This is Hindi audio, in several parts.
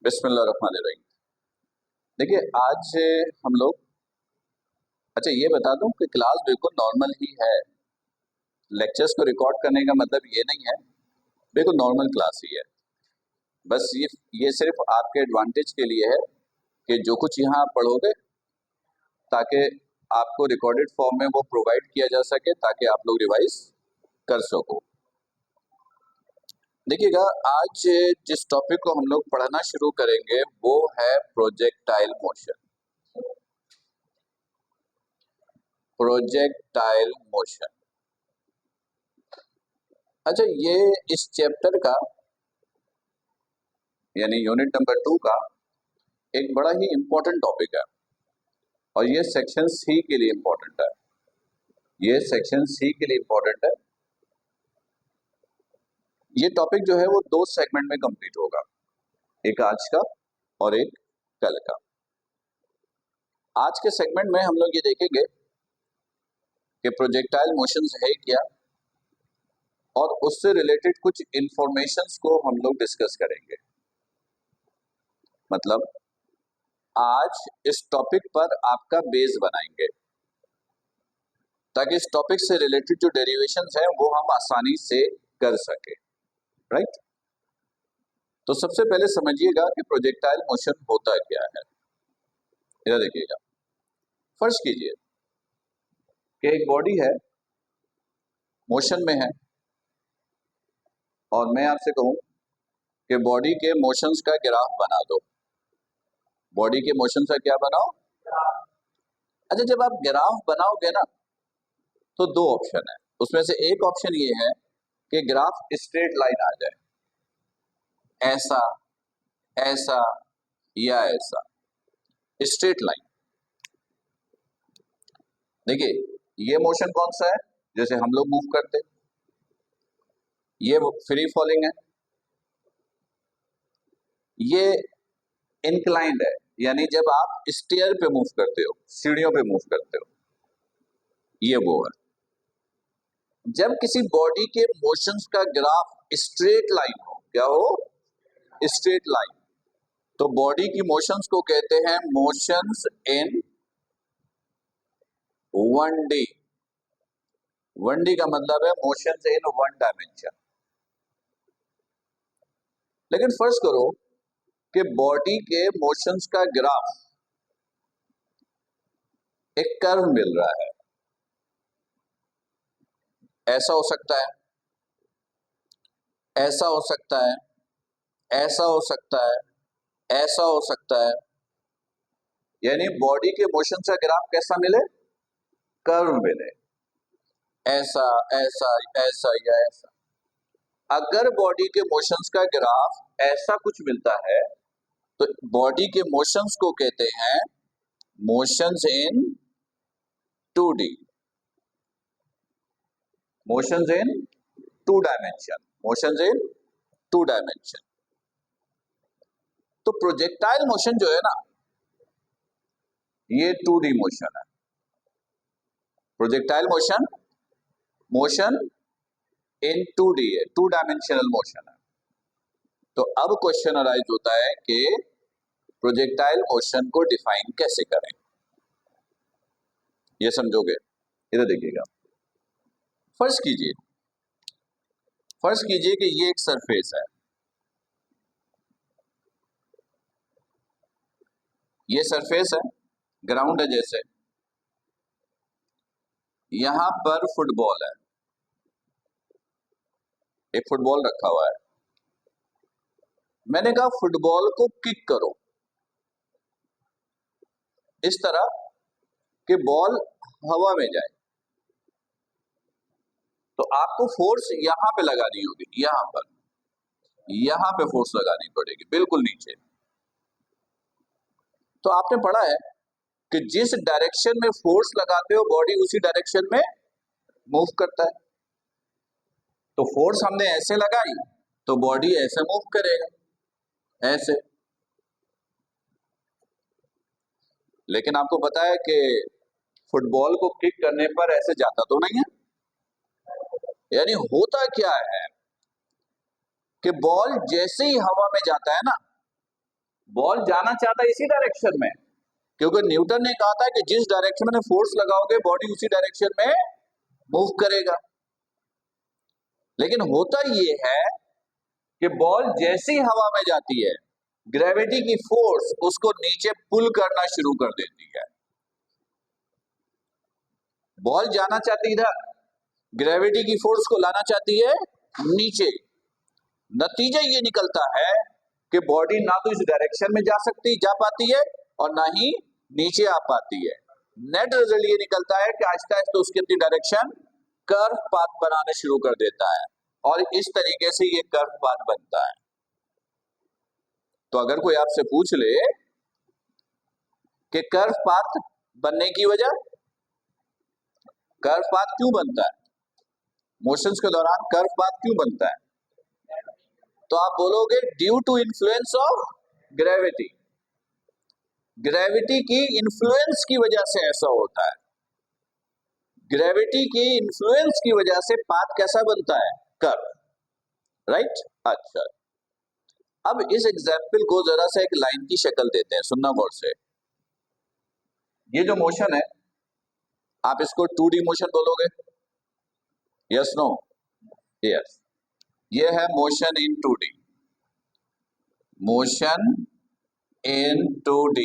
बिस्मिल्लाहिर्रहमानिर्रहीम। देखिए आज हम लोग, अच्छा ये बता दूं कि क्लास बिल्कुल नॉर्मल ही है। लेक्चर्स को रिकॉर्ड करने का मतलब ये नहीं है, बिल्कुल नॉर्मल क्लास ही है। बस ये सिर्फ आपके एडवांटेज के लिए है कि जो कुछ यहाँ आप पढ़ोगे ताकि आपको रिकॉर्डेड फॉर्म में वो प्रोवाइड किया जा सके ताकि आप लोग रिवाइज कर सको। देखिएगा, आज जिस टॉपिक को हम लोग पढ़ना शुरू करेंगे वो है प्रोजेक्टाइल मोशन। प्रोजेक्टाइल मोशन, अच्छा ये इस चैप्टर का यानी यूनिट नंबर 2 का एक बड़ा ही इंपॉर्टेंट टॉपिक है और ये सेक्शन सी के लिए इंपॉर्टेंट है। ये सेक्शन सी के लिए इंपॉर्टेंट है। ये टॉपिक जो है वो 2 सेगमेंट में कंप्लीट होगा, एक आज का और एक कल का। आज के सेगमेंट में हम लोग ये देखेंगे कि प्रोजेक्टाइल मोशंस है क्या और उससे रिलेटेड कुछ इंफॉर्मेशंस को हम लोग डिस्कस करेंगे। मतलब आज इस टॉपिक पर आपका बेस बनाएंगे ताकि इस टॉपिक से रिलेटेड जो डेरिवेशंस हैं वो हम आसानी से कर सके, राइट। तो सबसे पहले समझिएगा कि प्रोजेक्टाइल मोशन होता क्या है। इधर देखिएगा, फर्ज कीजिए कि एक बॉडी है, मोशन में है और मैं आपसे कहूं कि बॉडी के मोशंस का ग्राफ बना दो। बॉडी के मोशन का क्या बनाओ? अच्छा, जब आप ग्राफ बनाओगे ना तो 2 ऑप्शन है। उसमें से एक ऑप्शन ये है कि ग्राफ स्ट्रेट लाइन आ जाए, ऐसा, ऐसा या ऐसा, स्ट्रेट लाइन। देखिए ये मोशन कौन सा है? जैसे हम लोग मूव करते, ये फ्री फॉलिंग है, ये इंक्लाइंड है, यानी जब आप स्टेयर पे मूव करते हो, सीढ़ियों पे मूव करते हो, ये वो है। जब किसी बॉडी के मोशंस का ग्राफ स्ट्रेट लाइन हो, क्या हो? स्ट्रेट लाइन, तो बॉडी की मोशंस को कहते हैं मोशंस इन 1D। 1D का मतलब है मोशंस इन 1 डायमेंशन। लेकिन फर्ज करो कि बॉडी के मोशंस का ग्राफ एक कर्व मिल रहा है। ऐसा हो सकता है, ऐसा हो सकता है, ऐसा हो सकता है, ऐसा हो सकता है, यानी बॉडी के मोशन का ग्राफ कैसा मिले? कर्व मिले, ऐसा ऐसा ऐसा या ऐसा। अगर बॉडी के मोशंस का ग्राफ ऐसा कुछ मिलता है तो बॉडी के मोशंस को कहते हैं मोशंस इन 2D, मोशंस इन 2 डायमेंशन, मोशंस इन 2 डायमेंशन। तो प्रोजेक्टाइल मोशन जो है ना, ये 2D मोशन है। Projectile motion, motion in 2D है, 2 डायमेंशनल मोशन है। तो अब क्वेश्चन अराइज होता है कि प्रोजेक्टाइल मोशन को डिफाइन कैसे करें। ये समझोगे? इधर देखिएगा, फर्ज कीजिए कि ये एक सरफेस है, ये सरफेस है, ग्राउंड है। जैसे यहां पर फुटबॉल है, एक फुटबॉल रखा हुआ है। मैंने कहा फुटबॉल को किक करो इस तरह कि बॉल हवा में जाए, तो आपको फोर्स यहां पे लगानी होगी, यहां पे फोर्स लगानी पड़ेगी, बिल्कुल नीचे। तो आपने पढ़ा है कि जिस डायरेक्शन में फोर्स लगाते हो बॉडी उसी डायरेक्शन में मूव करता है। तो फोर्स हमने ऐसे लगाई तो बॉडी ऐसे मूव करेगा, ऐसे। लेकिन आपको पता है कि फुटबॉल को किक करने पर ऐसे जाता तो नहीं है। यानी होता क्या है कि बॉल जैसे ही हवा में जाता है ना, बॉल जाना चाहता है इसी डायरेक्शन में, क्योंकि न्यूटन ने कहा था कि जिस डायरेक्शन में फोर्स लगाओगे बॉडी उसी डायरेक्शन में मूव करेगा। लेकिन होता ये है कि बॉल जैसी हवा में जाती है, ग्रेविटी की फोर्स उसको नीचे पुल करना शुरू कर देती है। बॉल जाना चाहती इधर, ग्रेविटी की फोर्स को लाना चाहती है नीचे। नतीजा ये निकलता है कि बॉडी ना तो इस डायरेक्शन में जा पाती है और ना ही नीचे आ पाती है। नेट रिजल्ट ये निकलता है कि आहिस्ता आहिस्ता तो उसकी अपनी डायरेक्शन कर्व पाथ बनाने शुरू कर देता है और इस तरीके से ये कर्व पाथ बनता है। तो अगर कोई आपसे पूछ ले कि कर्व पाथ बनने की वजह, कर्व पाथ क्यों बनता है, मोशंस के दौरान कर्व पाथ क्यों बनता है, तो आप बोलोगे due to influence of gravity. Gravity की इन्फ्लुएंस की वजह से ऐसा होता है। ग्रेविटी की इन्फ्लुएंस की वजह से पाथ कैसा बनता है, कर्व, राइट। अच्छा, अब इस एग्जाम्पल को जरा सा एक लाइन की शक्ल देते हैं, सुनना गौर से। ये जो मोशन है आप इसको 2D मोशन बोलोगे, यस नो, यस। ये है motion in 2D, motion in 2D।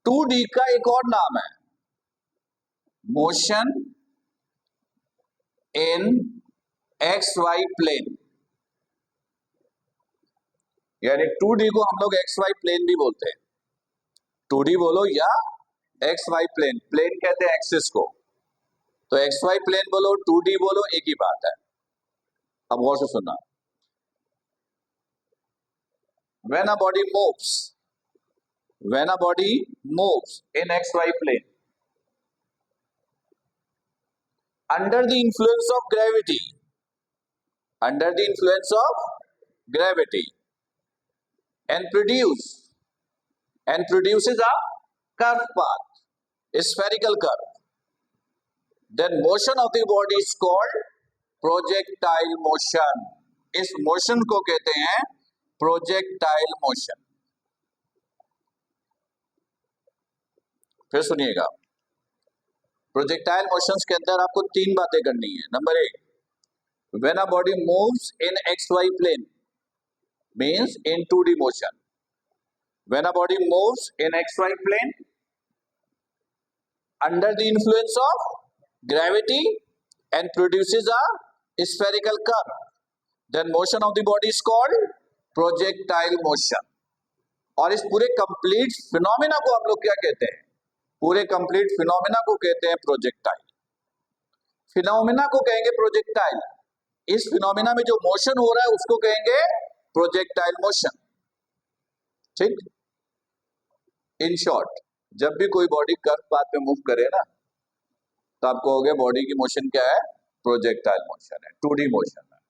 2D का एक और नाम है मोशन इन XY प्लेन, यानी 2D को हम लोग XY प्लेन भी बोलते हैं। 2D बोलो या XY प्लेन, प्लेन कहते हैं एक्सिस को, तो XY प्लेन बोलो 2D बोलो एक ही बात है। अब गौर से सुनना, when a body moves in XY plane under the influence of gravity and produces a curved path, a spherical curve, then motion of the body is called projectile motion। इस मोशन को कहते हैं प्रोजेक्टाइल मोशन। फिर सुनिएगा, प्रोजेक्टाइल मोशंस के अंदर आपको 3 बातें करनी है। Number 1, when a body moves in XY plane means in 2D motion, when a body moves in XY plane under the influence of gravity and produces a spherical curve, then motion of the body is called projectile motion। और इस पूरे कंप्लीट फिनोमिना को हम लोग क्या कहते हैं, पूरे कंप्लीट फिनोमिना को कहते हैं प्रोजेक्टाइल। फिनोमिना को कहेंगे प्रोजेक्टाइल, इस फिनोमिना में जो मोशन हो रहा है उसको कहेंगे प्रोजेक्टाइल मोशन, ठीक। इन शॉर्ट, जब भी कोई बॉडी कर्व पाथ में मूव करे ना, तो आप कहोगे बॉडी की मोशन क्या है, प्रोजेक्टाइल मोशन है, 2D मोशन है।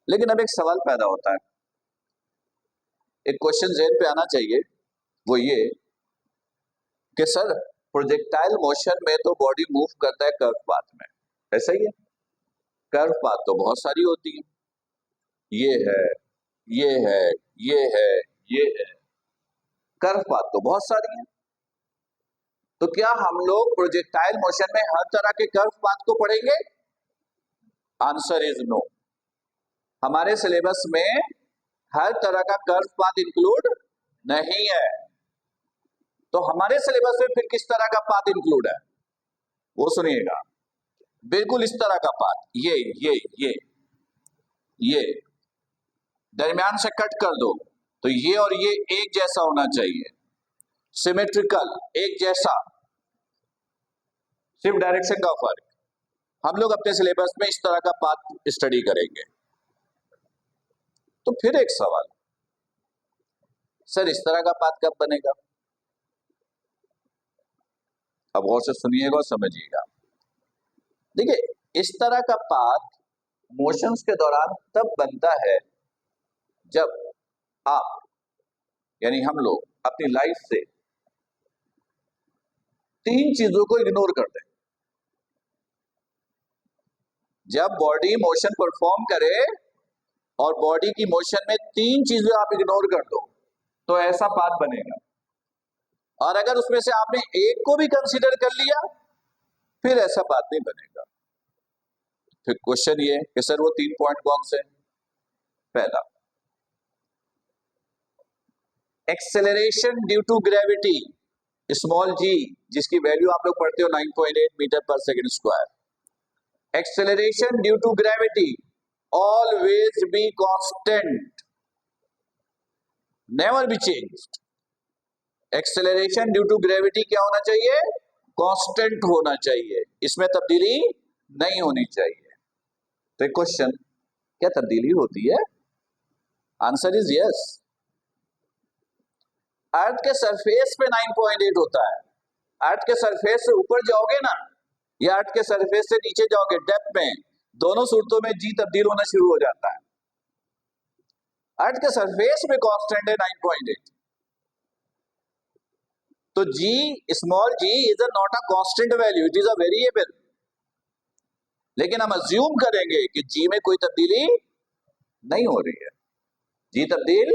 लेकिन अब एक सवाल पैदा होता है, एक क्वेश्चन ज़हन पे आना चाहिए, वो ये कि सर प्रोजेक्टाइल मोशन में तो बॉडी मूव करता है कर्व पाथ में, ऐसा ही है। कर्व पाथ तो बहुत सारी होती है, ये है, ये है, ये है, ये है, कर्व पाथ तो बहुत सारी है। तो क्या हम लोग प्रोजेक्टाइल मोशन में हर तरह के कर्व पाथ को पढ़ेंगे? Answer is no. हमारे सिलेबस में हर तरह का कर्व पाथ इंक्लूड नहीं है। तो हमारे सिलेबस में फिर किस तरह का पाथ इंक्लूड है, वो सुनिएगा। बिल्कुल इस तरह का पाथ, ये दरमियान से कट कर दो तो ये और ये एक जैसा होना चाहिए, सिमेट्रिकल, एक जैसा, सिर्फ डायरेक्शन का फर्क। हम लोग अपने सिलेबस में इस तरह का पाथ स्टडी करेंगे। तो फिर एक सवाल, सर इस तरह का पाथ कब बनेगा? अब गौर से सुनिएगा और समझिएगा। देखिए, इस तरह का पाथ मोशंस के दौरान तब बनता है जब आप यानी हम लोग अपनी लाइफ से 3 चीजों को इग्नोर कर दें। जब बॉडी मोशन परफॉर्म करे और बॉडी की मोशन में तीन चीजें आप इग्नोर कर दो तो ऐसा पाथ बनेगा। और अगर उसमें से आपने एक को भी कंसीडर कर लिया फिर ऐसा पाथ नहीं बनेगा। फिर क्वेश्चन ये कि सर वो 3 पॉइंट कौन से? पहला, acceleration due to gravity small g, जिसकी वैल्यू आप लोग पढ़ते हो 9.8 metre per second square. Acceleration due to gravity always be constant, never be changed. Acceleration due to gravity क्या होना चाहिए? कांस्टेंट होना चाहिए, इसमें तब्दीली नहीं होनी चाहिए। तो क्वेश्चन, क्या तब्दीली होती है? Answer is yes. अर्थ के सरफेस पे 9.8 होता है। अर्थ के सरफेस से ऊपर जाओगे ना या अर्थ के सरफेस से नीचे जाओगे, डेप्थ में, दोनों सूरतों में जी तब्दील होना शुरू हो जाता है। अर्थ के सरफेस में कांस्टेंट है 9.8, तो g small g is not a constant value, it is a variable. लेकिन हम अज्यूम करेंगे कि जी में कोई तब्दीली नहीं हो रही है, जी तब्दील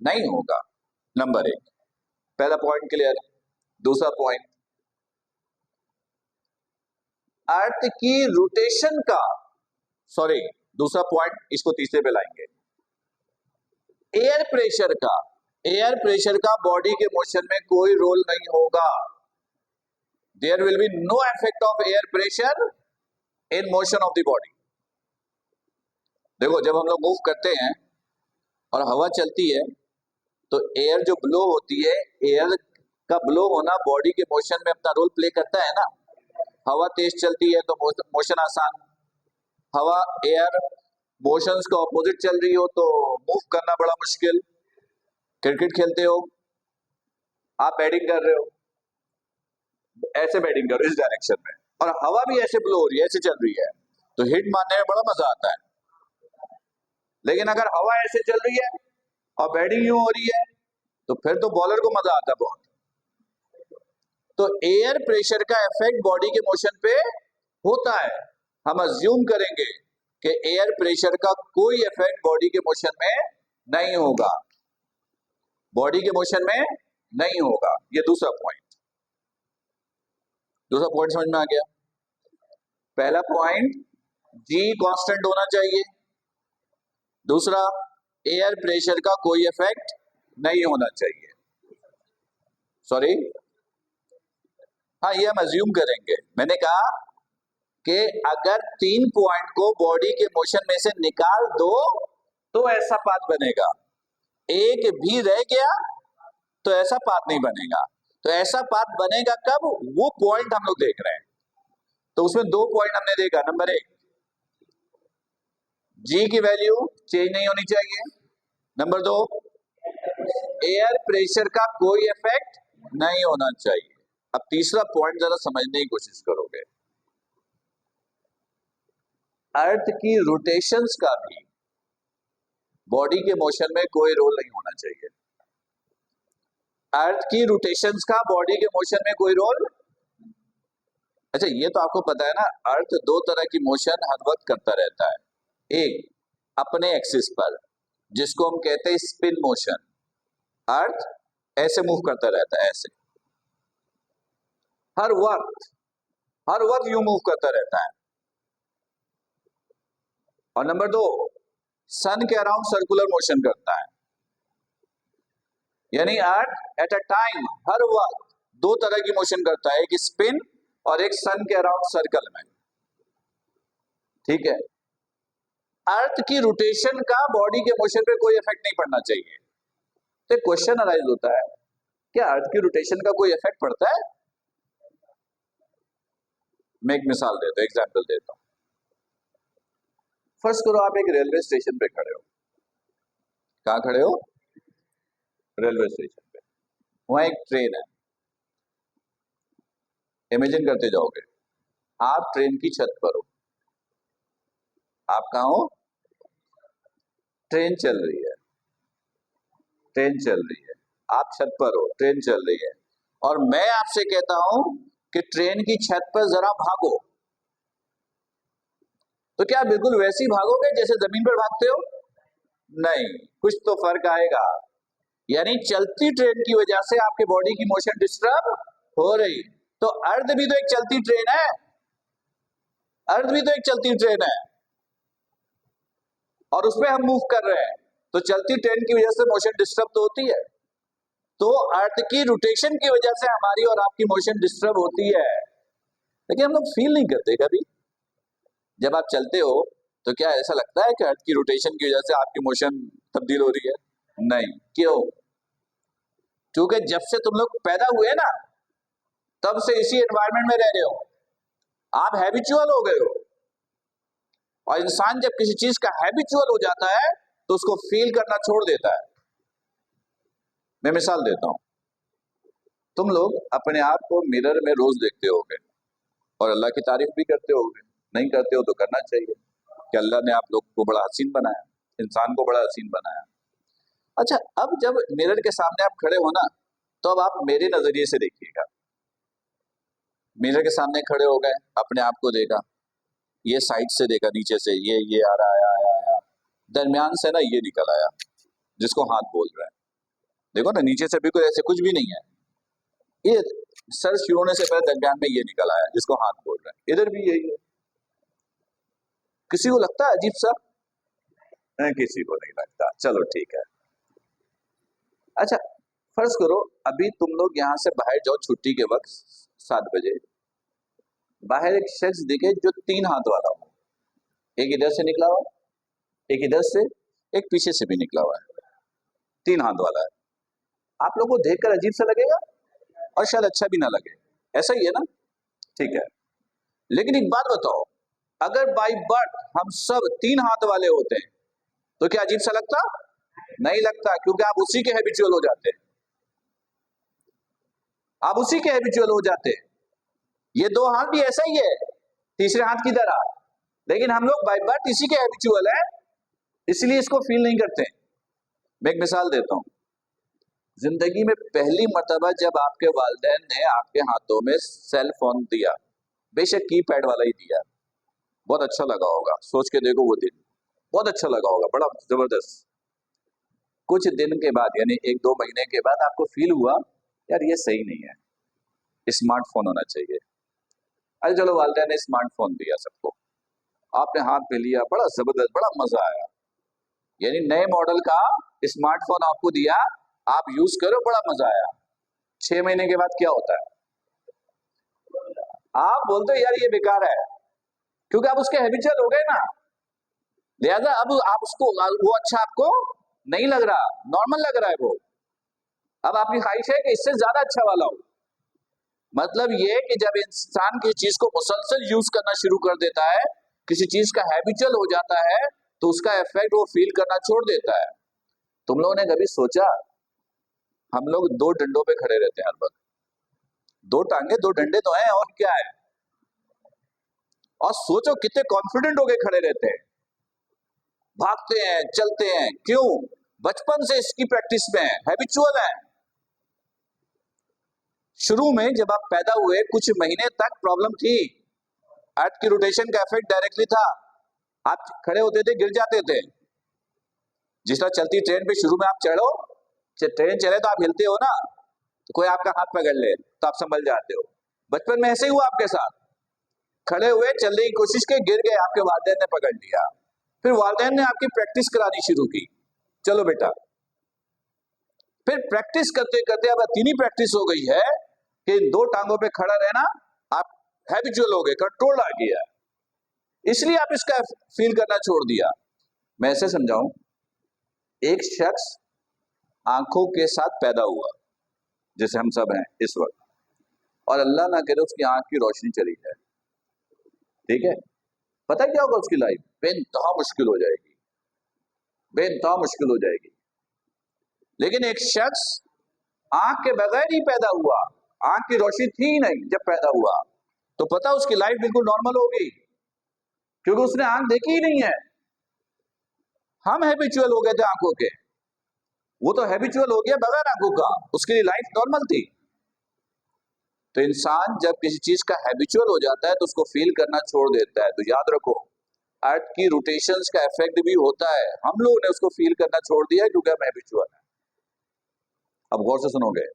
नहीं होगा। नंबर 1, पहला पॉइंट क्लियर। दूसरा पॉइंट, अर्थ की रोटेशन का, सॉरी दूसरा पॉइंट, इसको तीसरे पे लाएंगे। एयर प्रेशर का बॉडी के मोशन में कोई रोल नहीं होगा। There will be no effect of air pressure in motion of the body. देखो, जब हम लोग मूव करते हैं और हवा चलती है तो एयर जो ब्लो होती है, एयर का ब्लो होना बॉडी के मोशन में अपना रोल प्ले करता है ना। हवा तेज चलती है तो मोशन आसान, हवा एयर मोशंस का ऑपोजिट चल रही हो तो मूव करना बड़ा मुश्किल। क्रिकेट खेलते हो, आप बैटिंग कर रहे हो, ऐसे बैटिंग करो इस डायरेक्शन में, और हवा भी ऐसे ब्लो हो रही है, ऐसे चल रही है, तो हिट मारने में बड़ा मजा आता है। लेकिन अगर हवा ऐसे चल रही है और बैटिंग यूं हो रही है तो फिर तो बॉलर को मजा आता है बहुत। तो एयर प्रेशर का इफेक्ट बॉडी के मोशन पे होता है। हम अज्यूम करेंगे कि एयर प्रेशर का कोई इफेक्ट बॉडी के मोशन में नहीं होगा, बॉडी के मोशन में नहीं होगा। ये दूसरा पॉइंट समझ में आ गया। पहला पॉइंट, जी कांस्टेंट होना चाहिए। दूसरा, एयर प्रेशर का कोई इफेक्ट नहीं होना चाहिए। सॉरी, हाँ, ये हम अज्यूम करेंगे। मैंने कहा कि अगर 3 पॉइंट को बॉडी के मोशन में से निकाल दो तो ऐसा पाथ बनेगा, एक भी रह गया तो ऐसा पाथ नहीं बनेगा। तो ऐसा पाथ बनेगा कब? वो पॉइंट हम लोग देख रहे हैं। तो उसमें 2 पॉइंट हमने देखा। नंबर 1, जी की वैल्यू चेंज नहीं होनी चाहिए। नंबर 2, एयर प्रेशर का कोई इफेक्ट नहीं होना चाहिए। अब तीसरा पॉइंट जरा समझने की कोशिश करोगे। अर्थ की रोटेशंस का भी बॉडी के मोशन में कोई रोल नहीं होना चाहिए। अर्थ की रोटेशंस का बॉडी के मोशन में कोई रोल, अच्छा ये तो आपको पता है ना, अर्थ 2 तरह की मोशन हर वक्त करता रहता है। एक, अपने एक्सिस पर, जिसको हम कहते हैं स्पिन मोशन। अर्थ ऐसे मूव करता रहता है, ऐसे हर वक्त यूं मूव करता रहता है। और नंबर 2, सन के अराउंड सर्कुलर मोशन करता है। यानी अर्थ एट अ टाइम हर वक्त 2 तरह की मोशन करता है, एक स्पिन और एक सन के अराउंड सर्कल में। ठीक है, अर्थ की रोटेशन का बॉडी के मोशन पे कोई इफेक्ट नहीं पड़ना चाहिए। तो क्वेश्चन अराइज होता है, क्या अर्थ की रोटेशन का कोई इफेक्ट पड़ता है? मैं एक मिसाल देता हूं, एग्जाम्पल देता हूं। फर्स्ट करो, आप एक रेलवे स्टेशन पे खड़े हो। कहां खड़े हो? रेलवे स्टेशन पे। वहां एक ट्रेन है। इमेजिन करते जाओगे, आप ट्रेन की छत पर हो। आप कहां हो? ट्रेन चल रही है, आप छत पर हो, ट्रेन चल रही है, और मैं आपसे कहता हूं कि ट्रेन की छत पर जरा भागो, तो क्या बिल्कुल वैसे ही भागोगे जैसे जमीन पर भागते हो? नहीं, कुछ तो फर्क आएगा। यानी चलती ट्रेन की वजह से आपके बॉडी की मोशन डिस्टर्ब हो रही, तो अर्थ भी तो एक चलती ट्रेन है, अर्थ भी तो एक चलती ट्रेन है और उसमें हम मूव कर रहे हैं, तो चलती ट्रेन की वजह से मोशन डिस्टर्ब तो होती है। तो अर्थ की रोटेशन की वजह से हमारी और आपकी मोशन डिस्टर्ब होती है, लेकिन हम लोग फील नहीं करते कभी। जब आप चलते हो तो क्या ऐसा लगता है कि अर्थ की रोटेशन की वजह से आपकी मोशन तब्दील हो रही है? नहीं। क्यों? क्योंकि जब से तुम लोग पैदा हुए ना, तब से इसी एनवायरनमेंट में रह रहे हो, आप हैबिचुअल हो गए हो। और इंसान जब किसी चीज का हैबिचुअल हो जाता है तो उसको फील करना छोड़ देता है। मैं मिसाल देता हूं, तुम लोग अपने आप को मिरर में रोज देखते होगे और अल्लाह की तारीफ भी करते होगे। नहीं करते हो तो करना चाहिए कि अल्लाह ने आप लोग को बड़ा हसीन बनाया, इंसान को बड़ा हसीन बनाया। अच्छा, अब जब मिरर के सामने आप खड़े हो ना, तो अब आप मेरे नजरिए से देखिएगा। मिरर के सामने खड़े हो गए, अपने आप को देखा, ये साइड से देखा, नीचे से ये आ रहा आया आया आया, दरमियान से ना ये निकल आया जिसको हाथ बोल रहा है। देखो ना, नीचे से भी कोई ऐसे कुछ भी नहीं है, ये सर शुरू होने से पहले दरमियान में ये निकल आया जिसको हाथ बोल रहा है। इधर भी यही है। किसी को लगता है अजीब सा? नहीं, किसी को नहीं लगता। चलो ठीक है। अच्छा, फर्ज करो अभी तुम लोग यहाँ से बाहर जाओ छुट्टी के वक्त 7 बजे, बाहर एक शख्स दिखे जो 3 हाथ वाला हो, एक इधर से निकला हुआ, एक इधर से, एक पीछे से भी निकला हुआ है, 3 हाथ वाला है। आप लोगों को देखकर अजीब सा लगेगा और शायद अच्छा भी ना लगे, ऐसा ही है ना? ठीक है। लेकिन एक बात बताओ, अगर बाई बर्थ हम सब 3 हाथ वाले होते हैं तो क्या अजीब सा लगता? नहीं लगता, क्योंकि आप उसी के हैबिचुअल हो जाते हैं, आप उसी के हैबिचुअल हो जाते हैं। ये 2 हाथ भी ऐसा ही है, तीसरे हाथ की तरह, लेकिन हम लोग बाई बर्थ इसी के हैबिचुअल है, इसलिए इसको फील नहीं करते। मैं एक मिसाल देता हूं, जिंदगी में पहली मर्तबा जब आपके वालिदैन ने आपके हाथों में सेल फोन दिया, बेशक कीपैड वाला ही दिया, बहुत अच्छा लगा होगा, सोच के देखो वो दिन बहुत अच्छा लगा होगा, बड़ा जबरदस्त। कुछ दिन के बाद यानी 1-2 महीने के बाद आपको फील हुआ यार ये सही नहीं है, स्मार्टफोन होना चाहिए। अरे चलो, वालिदैन ने स्मार्टफोन दिया सबको, आपने हाथ पे लिया, बड़ा जबरदस्त, बड़ा मजा आया, यानी नए मॉडल का स्मार्टफोन आपको दिया, आप यूज करो, बड़ा मजा आया। 6 महीने के बाद क्या होता है? आप बोलते हो यार ये बेकार है, क्योंकि आप उसके हैबिचुअल हो गए ना, लिहाजा अब आप उसको, वो अच्छा आपको नहीं लग रहा, नॉर्मल लग रहा है वो। अब आपकी ख्वाहिश है कि इससे ज्यादा अच्छा वाला हो। मतलब ये कि जब इंसान किसी चीज को मुसलसल यूज करना शुरू कर देता है, किसी चीज का हैबिचुअल हो जाता है, तो उसका इफेक्ट वो फील करना छोड़ देता है। तुम लोगों ने कभी सोचा, हम लोग 2 डंडों पे खड़े रहते हैं हर वक्त, 2 टांगे 2 डंडे तो हैं, और क्या है? और सोचो कितने कॉन्फिडेंट होके खड़े रहते हैं, भागते हैं, चलते हैं। क्यों? बचपन से इसकी प्रैक्टिस में है, हैबिचुअल है। शुरू में जब आप पैदा हुए कुछ महीने तक प्रॉब्लम थी, अर्थ की रोटेशन का इफेक्ट डायरेक्टली था, आप खड़े होते थे गिर जाते थे। जिस तरह चलती ट्रेन पे शुरू में आप चढ़ो, ट्रेन चले तो आप हिलते हो ना, तो कोई आपका हाथ पकड़ ले तो आप संभल जाते हो। बचपन में ऐसे ही हुआ आपके साथ, खड़े हुए चलने की कोशिश की, गिर गए, आपके वालिदैन ने पकड़ लिया, फिर वालिदैन ने आपकी प्रैक्टिस करानी शुरू की, चलो बेटा। फिर प्रैक्टिस करते करते अब इतनी प्रैक्टिस हो गई है कि 2 टांगों पे खड़ा रहना आप हैबिचुअल हो गए, कंट्रोल आ गया, इसलिए आप इसका फील करना छोड़ दिया। मैं ऐसे समझाऊं, एक शख्स आंखों के साथ पैदा हुआ जैसे हम सब हैं इस वक्त, और अल्लाह ना करे उसकी आंख की रोशनी चली जाए, ठीक है, पता क्या होगा? उसकी लाइफ बेइंतहा मुश्किल हो जाएगी, बेइंतहा मुश्किल हो जाएगी। लेकिन एक शख्स आंख के बगैर ही पैदा हुआ, आंख की रोशनी थी ही नहीं जब पैदा हुआ, तो पता उसकी लाइफ बिल्कुल नॉर्मल होगी, क्योंकि उसने आंख देखी ही नहीं है। हम हैबिचुअल हो गए थे आंखों के, वो तो हैबिचुअल हो गया बगैर आंखों का, उसके लिए लाइफ नॉर्मल थी। तो इंसान जब किसी चीज का हैबिचुअल हो जाता है तो उसको फील करना छोड़ देता है। तो याद रखो, अर्थ की रोटेशंस का इफेक्ट भी होता है, हम लोगों ने उसको फील करना छोड़ दिया है क्योंकि हम हैबिचुअल हैं। अब गौर से सुनोगे।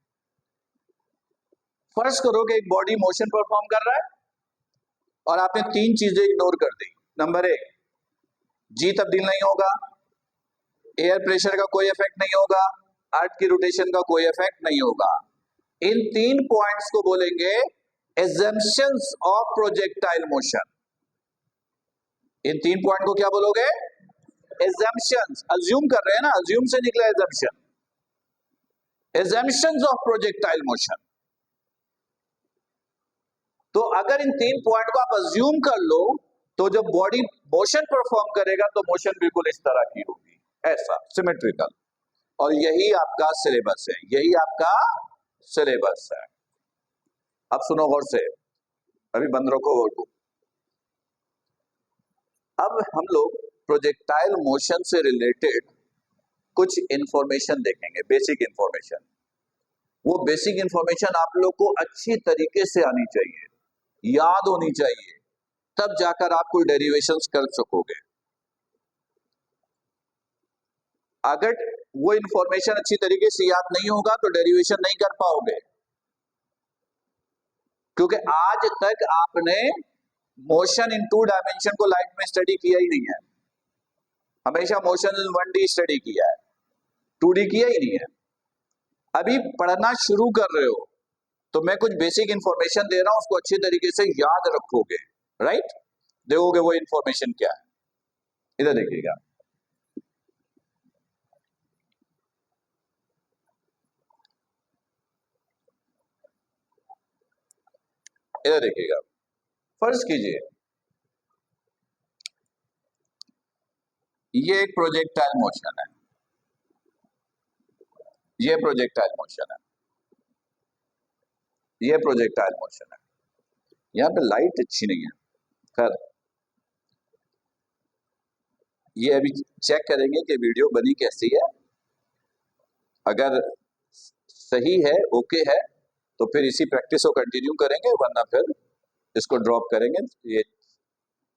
फर्ज करो कि एक बॉडी मोशन परफॉर्म कर रहा है और आपने तीन चीजें इग्नोर कर दी। नंबर एक, जी तब्दील नहीं होगा, एयर प्रेशर का कोई इफेक्ट नहीं होगा, अर्थ की रोटेशन का कोई इफेक्ट नहीं होगा। इन तीन पॉइंट्स को बोलेंगे assumptions ऑफ प्रोजेक्टाइल मोशन। इन तीन पॉइंट को क्या बोलोगे? assumptions, अज्यूम कर रहे हैं ना, अज्यूम से निकला assumption, assumptions of projectile motion. तो अगर इन तीन पॉइंट को आप अज्यूम कर लो तो जब बॉडी मोशन परफॉर्म करेगा तो मोशन बिल्कुल इस तरह की होगी, ऐसा सिमेट्रिकल। और यही आपका सिलेबस है, यही आपका सिलेबस है। अब सुनो गौर से, अभी बंद रखो गौर को। अब हम लोग प्रोजेक्टाइल मोशन से रिलेटेड कुछ इंफॉर्मेशन देखेंगे, बेसिक इंफॉर्मेशन। वो बेसिक इंफॉर्मेशन आप लोग को अच्छी तरीके से आनी चाहिए, याद होनी चाहिए, तब जाकर आप कोई डेरिवेशंस कर सकोगे। अगर वो इंफॉर्मेशन अच्छी तरीके से याद नहीं होगा तो डेरिवेशन नहीं कर पाओगे, क्योंकि आज तक आपने मोशन इन 2 डायमेंशन को लाइफ में स्टडी किया ही नहीं है। हमेशा मोशन इन 1D स्टडी किया है, 2D किया ही नहीं है। अभी पढ़ना शुरू कर रहे हो तो मैं कुछ बेसिक इंफॉर्मेशन दे रहा हूं, उसको अच्छी तरीके से याद रखोगे, राइट? देखोगे वो इंफॉर्मेशन क्या है। इधर देखिएगा, इधर देखिएगा। फर्ज कीजिए ये एक प्रोजेक्टाइल मोशन है, ये प्रोजेक्टाइल मोशन है, ये प्रोजेक्टाइल मोशन है। यहां पे लाइट अच्छी नहीं है, खैर ये अभी चेक करेंगे कि वीडियो बनी कैसी है। अगर सही है, ओके है, तो फिर इसी प्रैक्टिस को कंटिन्यू करेंगे, वरना फिर इसको ड्रॉप करेंगे। ये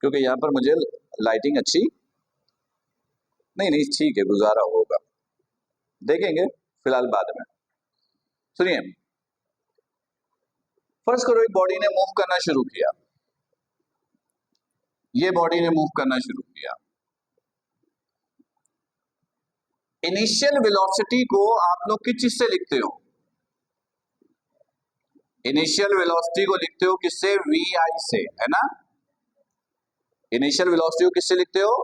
क्योंकि यहाँ पर मुझे लाइटिंग अच्छी नहीं, ठीक है, गुजारा होगा, देखेंगे फिलहाल बाद में। सुनिए, फर्ज करो एक बॉडी ने मूव करना शुरू किया, ये बॉडी ने मूव करना शुरू किया। इनिशियल वेलोसिटी को आप लोग किस चीज से लिखते हो? इनिशियल वेलोसिटी को लिखते हो किससे? वी आई से, है ना? इनिशियल वेलोसिटी को किससे लिखते हो?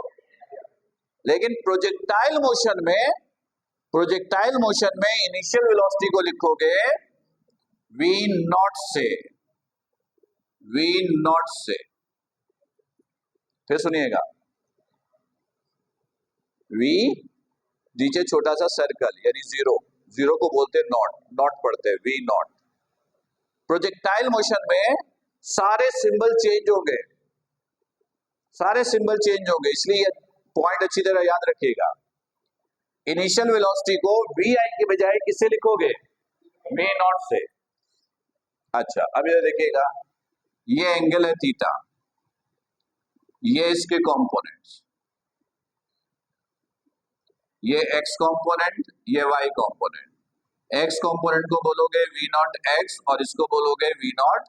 लेकिन प्रोजेक्टाइल मोशन में इनिशियल वेलोसिटी को लिखोगे वी नॉट से, वी नॉट से। फिर सुनिएगा, वी नीचे छोटा सा सर्कल यानी जीरो, जीरो को बोलते हैं नॉट, नॉट पढ़ते हैं वी नॉट। प्रोजेक्टाइल मोशन में सारे सिंबल चेंज हो गए, सारे सिंबल चेंज हो गए, इसलिए पॉइंट अच्छी तरह याद रखिएगा। इनिशियल वेलोसिटी को वी आई के बजाय किससे लिखोगे? वी नॉट से। अच्छा, अब ये देखिएगा, ये एंगल है थीटा, ये इसके कंपोनेंट्स, ये एक्स कंपोनेंट, ये वाई कंपोनेंट। एक्स कंपोनेंट को बोलोगे वी नॉट एक्स और इसको बोलोगे वी नॉट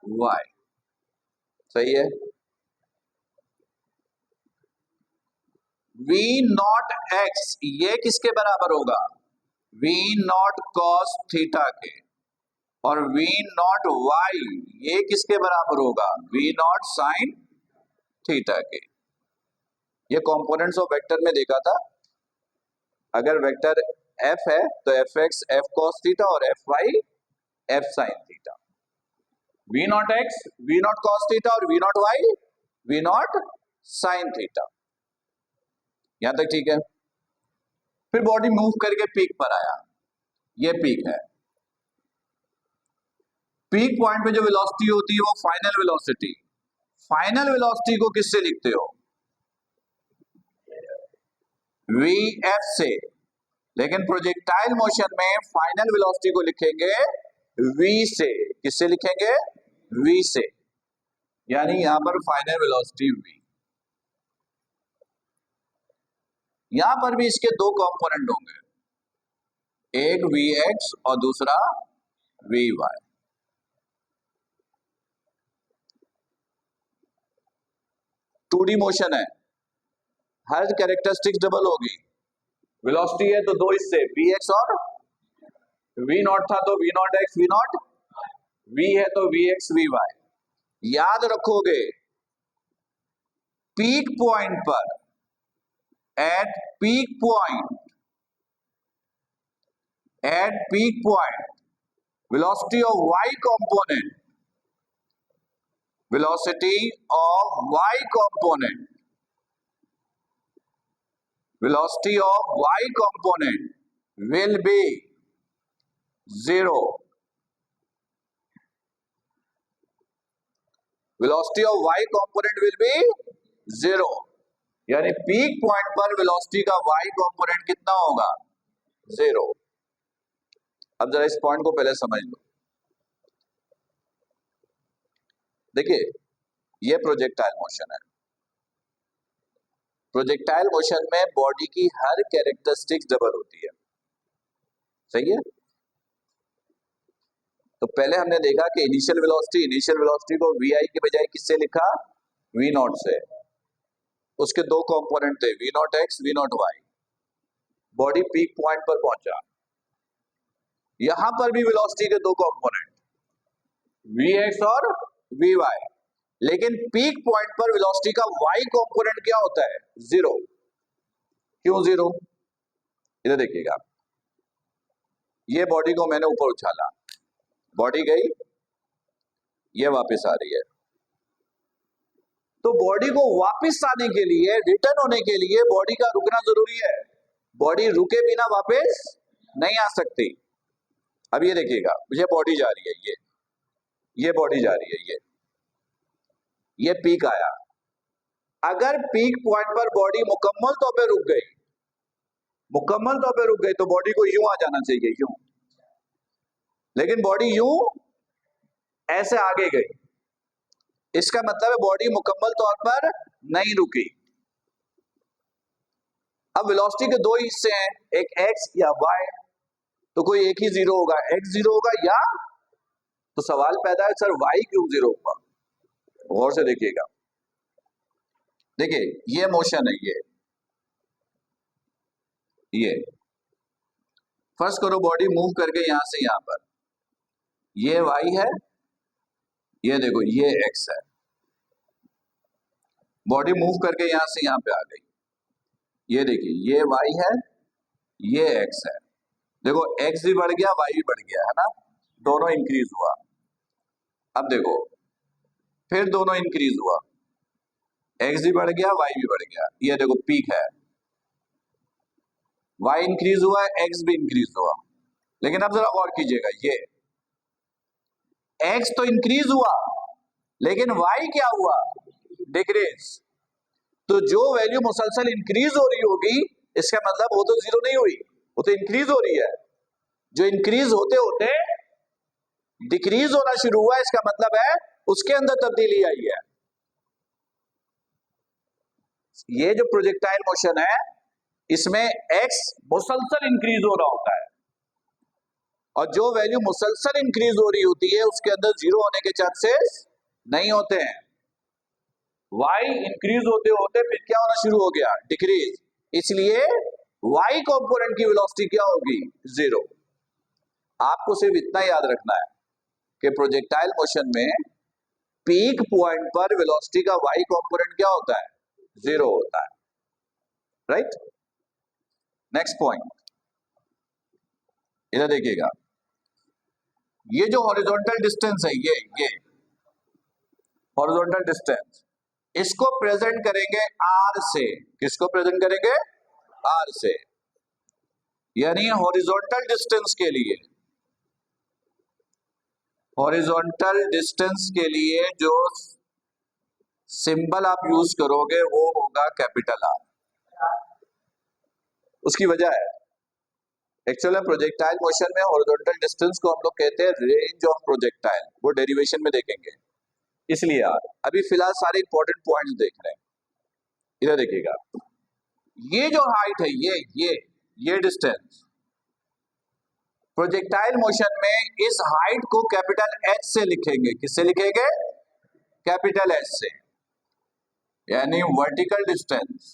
वाई, सही है? वी नॉट एक्स ये किसके बराबर होगा? वी नॉट कॉस थीटा के। और वी नॉट वाई ये किसके बराबर होगा? वी नॉट साइन थीटा के। ये कंपोनेंट्स ऑफ वेक्टर में देखा था, अगर वेक्टर एफ है तो F X F cos theta और F Y F sine theta. V naught X V naught cos theta और V naught Y V naught sine theta. यहां तक ठीक है? फिर बॉडी मूव करके पीक पर आया, ये पीक है। पीक पॉइंट पे जो वेलोसिटी होती है वो फाइनल वेलोसिटी, फाइनल वेलोसिटी को किससे लिखते हो? वी एफ से। लेकिन प्रोजेक्टाइल मोशन में फाइनल वेलोसिटी को लिखेंगे वी से। किससे लिखेंगे? वी से, यानी यहां पर फाइनल वेलोसिटी वी। यहां पर भी इसके दो कंपोनेंट होंगे, एक Vx और दूसरा Vy। 2D मोशन है, हर कैरेक्टरिस्टिक्स डबल होगी। वेलोसिटी है तो दो हिस्से Vx और V नॉट था तो V not x V not, V है तो Vx Vy। याद रखोगे पीक पॉइंट पर, at peak point velocity of y component, velocity of y component, velocity of y component will be 0. Velocity of y component will be 0, यानी पीक पॉइंट पर वेलोसिटी का y component कितना होगा? 0। अब जरा इस पॉइंट को पहले समझ लो। देखिए ये प्रोजेक्टाइल मोशन है। प्रोजेक्टाइल मोशन में बॉडी की हर कैरेक्टरिस्टिक्स डबल होती है, सही है। तो पहले हमने देखा कि इनिशियल वेलोसिटी को वी आई के बजाय किससे लिखा? वी नॉट से। उसके दो कंपोनेंट थे, V naught X V naught Y. Body peak point पर पहुंचा, यहां पर भी वेलोसिटी के दो कंपोनेंट वी एक्स और वी वाई, लेकिन पीक पॉइंट पर वेलोसिटी का वाई कंपोनेंट क्या होता है? 0। क्यों 0? इधर देखिएगा, ये बॉडी को मैंने ऊपर उछाला, बॉडी गई, ये वापस आ रही है। तो बॉडी को वापस आने के लिए, रिटर्न होने के लिए बॉडी का रुकना जरूरी है। बॉडी रुके बिना वापस नहीं आ सकती। अब ये देखिएगा, ये बॉडी जा रही है, ये बॉडी जा रही है, ये पीक आया। अगर पीक पॉइंट पर बॉडी मुकम्मल तौर पे रुक गई तो बॉडी को यूं आ जाना चाहिए, यूं, लेकिन बॉडी यूं ऐसे आगे गई। इसका मतलब है बॉडी मुकम्मल तौर पर नहीं रुकी। अब वेलोसिटी के दो हिस्से हैं, एक x या y, तो कोई एक ही 0 होगा, x 0 होगा या, तो सवाल पैदा है सर y क्यों 0 होगा? गौर से देखिएगा, देखिए ये मोशन है, ये फर्स्ट करो बॉडी मूव करके यहां से यहां पर, ये y है, ये देखो ये x है। बॉडी मूव करके यहां से यहां पे आ गई, ये देखिए ये y है, ये x है। देखो x भी बढ़ गया, y भी बढ़ गया, है ना, दोनों इंक्रीज हुआ। अब देखो फिर दोनों इंक्रीज हुआ, x भी बढ़ गया, y भी बढ़ गया। ये देखो पीक है, y इंक्रीज हुआ है, x भी इंक्रीज हुआ। लेकिन अब जरा गौर कीजिएगा, ये x तो इंक्रीज हुआ लेकिन y क्या हुआ? डिक्रीज। तो जो वैल्यू मुसलसल इंक्रीज हो रही होगी, इसका मतलब वो तो 0 नहीं हुई, वो तो इंक्रीज हो रही है। जो इंक्रीज होते होते डिक्रीज होना शुरू हुआ, इसका मतलब है उसके अंदर तब्दीली आई है। ये जो प्रोजेक्टाइल मोशन है, इसमें x मुसलसल इंक्रीज हो रहा होता है, और जो वैल्यू मुसलसल इंक्रीज हो रही होती है उसके अंदर 0 होने के चांसेस नहीं होते हैं। y इंक्रीज होते होते फिर क्या होना शुरू हो गया? डिक्रीज। इसलिए y कंपोनेंट की वेलोसिटी क्या होगी? 0। आपको सिर्फ इतना याद रखना है कि प्रोजेक्टाइल मोशन में पीक पॉइंट पर वेलोसिटी का y कंपोनेंट क्या होता है? 0 होता है, राइट। नेक्स्ट पॉइंट, इधर देखिएगा, ये जो हॉरिजॉन्टल डिस्टेंस है, ये हॉरिजॉन्टल डिस्टेंस, इसको प्रेजेंट करेंगे r से। किसको प्रेजेंट करेंगे? r से। यानी हॉरिजॉन्टल डिस्टेंस के लिए, हॉरिजॉन्टल डिस्टेंस के लिए जो सिंबल आप यूज करोगे वो होगा कैपिटल R। उसकी वजह है, एक्चुअली प्रोजेक्टाइल मोशन में हॉरिजॉन्टल डिस्टेंस को हम लोग कहते हैं रेंज ऑफ प्रोजेक्टाइल, वो डेरिवेशन में देखेंगे, इसलिए यार अभी फिलहाल सारे इंपॉर्टेंट पॉइंट्स देख रहे हैं। इधर देखिएगा, ये जो हाइट है, ये डिस्टेंस, प्रोजेक्टाइल मोशन में इस हाइट को कैपिटल एच से लिखेंगे। किससे लिखेंगे? कैपिटल एच से, यानी वर्टिकल डिस्टेंस।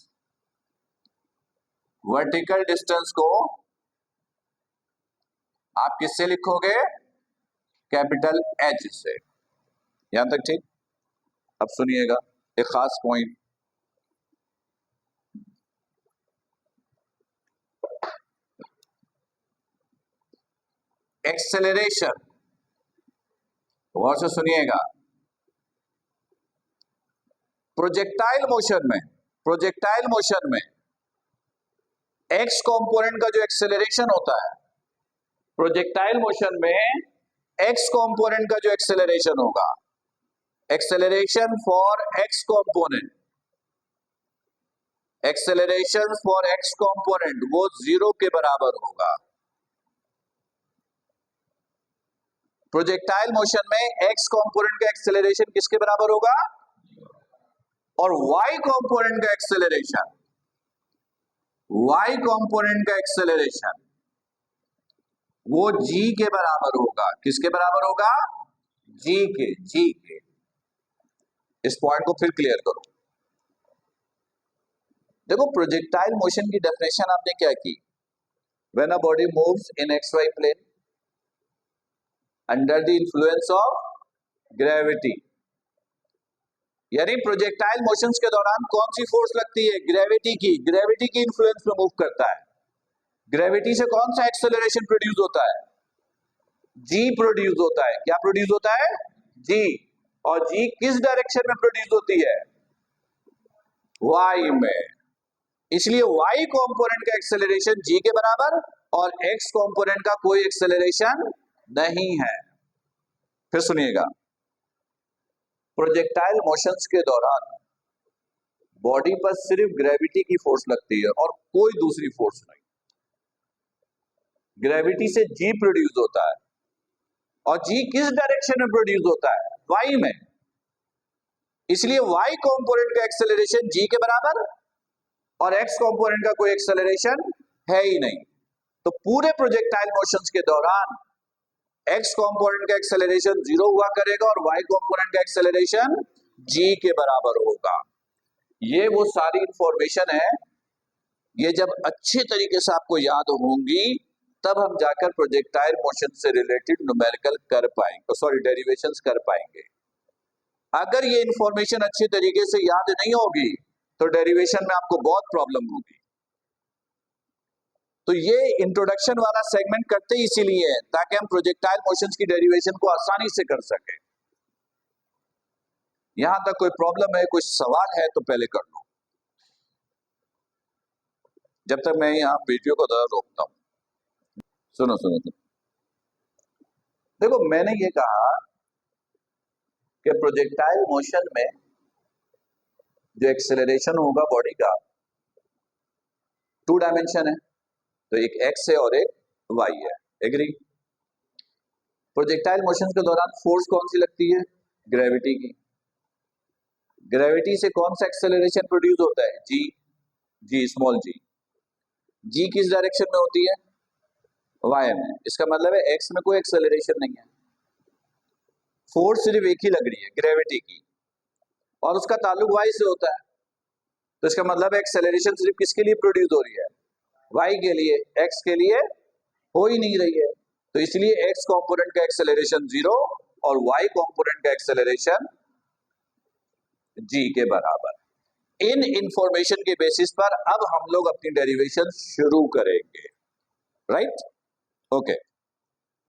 वर्टिकल डिस्टेंस को आप किससे लिखोगे? कैपिटल एच से। यहां तक ठीक? अब सुनिएगा एक खास पॉइंट। एक्सेलरेशन, गौर से सुनिएगा। प्रोजेक्टाइल मोशन में एक्स कंपोनेंट का जो एक्सेलरेशन होता है, प्रोजेक्टाइल मोशन में एक्स कंपोनेंट का जो एक्सेलरेशन होगा, acceleration for x component, acceleration for x component वो 0 के बराबर होगा। प्रोजेक्टाइल मोशन में एक्स कंपोनेंट का एक्सेलरेशन किसके बराबर होगा? और वाई कंपोनेंट का एक्सेलरेशन, वाई कंपोनेंट का एक्सेलरेशन वो जी के बराबर होगा। किसके बराबर होगा? जी के। इस पॉइंट को फिर क्लियर करो। देखो, प्रोजेक्टाइल मोशन की डेफिनेशन आपने क्या की? When a body moves in X Y plane under the influence of gravity, यानी प्रोजेक्टाइल मोशंस के दौरान कौन सी फोर्स लगती है? ग्रेविटी की। ग्रेविटी की इन्फ्लुएंस में मूव करता है। ग्रेविटी से कौन सा एक्सेलरेशन प्रोड्यूस होता है? जी प्रोड्यूस होता है। क्या प्रोड्यूस होता है? जी। और जी किस डायरेक्शन में प्रोड्यूस होती है? वाई में। इसलिए वाई कंपोनेंट का एक्सेलरेशन जी के बराबर और एक्स कंपोनेंट का कोई एक्सेलरेशन नहीं है। फिर सुनिएगा, प्रोजेक्टाइल मोशंस के दौरान बॉडी पर सिर्फ ग्रेविटी की फोर्स लगती है और कोई दूसरी फोर्स नहीं। ग्रेविटी से जी प्रोड्यूस होता है और जी किस डायरेक्शन में प्रोड्यूस होता है? वाई में। इसलिए वाई कंपोनेंट का एक्सेलरेशन जी के बराबर और एक्स कंपोनेंट का कोई एक्सेलरेशन है ही नहीं। तो पूरे प्रोजेक्टाइल मोशंस के दौरान एक्स कंपोनेंट का एक्सेलरेशन 0 हुआ करेगा और वाई कंपोनेंट का एक्सेलरेशन जी के बराबर होगा। ये वो सारी इंफॉर्मेशन है, ये जब अच्छे तरीके से आपको याद होंगी तब हम जाकर प्रोजेक्टाइल मोशन से रिलेटेड न्यूमेरिकल कर पाएंगे, सॉरी डेरिवेशंस कर पाएंगे। अगर ये इंफॉर्मेशन अच्छे तरीके से याद नहीं होगी तो डेरिवेशन में आपको बहुत प्रॉब्लम होगी। तो ये इंट्रोडक्शन वाला सेगमेंट करते ही इसीलिए है ताकि हम प्रोजेक्टाइल मोशंस की डेरिवेशन को आसानी से कर सकें। यहां तक कोई प्रॉब्लम है, कोई सवाल है तो पहले कर लो, जब तक मैं यहां वीडियो को जरा रोकता हूं। सुनो। देखो, मैंने ये कहा कि प्रोजेक्टाइल मोशन में जो एक्सेलरेशन होगा बॉडी का 2 डायमेंशन है, तो एक एक्स है और एक वाई है। एग्री? प्रोजेक्टाइल मोशन के दौरान फोर्स कौन सी लगती है? ग्रेविटी की। ग्रेविटी से कौन सा एक्सेलरेशन प्रोड्यूस होता है? जी स्मॉल जी। जी किस डायरेक्शन में होती है? वाई में। इसका मतलब है एक्स में कोई एक्सेलरेशन नहीं है, फोर्स सिर्फ एक ही लग रही है, ग्रेविटी की, और उसका ताल्लुक वाई से होता है। तो इसका मतलब है एक्सेलरेशन सिर्फ किसके लिए प्रोड्यूस हो रही है? वाई के लिए, एक्स के लिए हो ही नहीं रही है। तो इसलिए एक्स कंपोनेंट का एक्सेलरेशन 0 और वाई कंपोनेंट का एक्सेलरेशन जी के बराबर। इन इंफॉर्मेशन के बेसिस पर अब हम लोग अपनी डेरिवेशन शुरू करेंगे। राइट? ओके।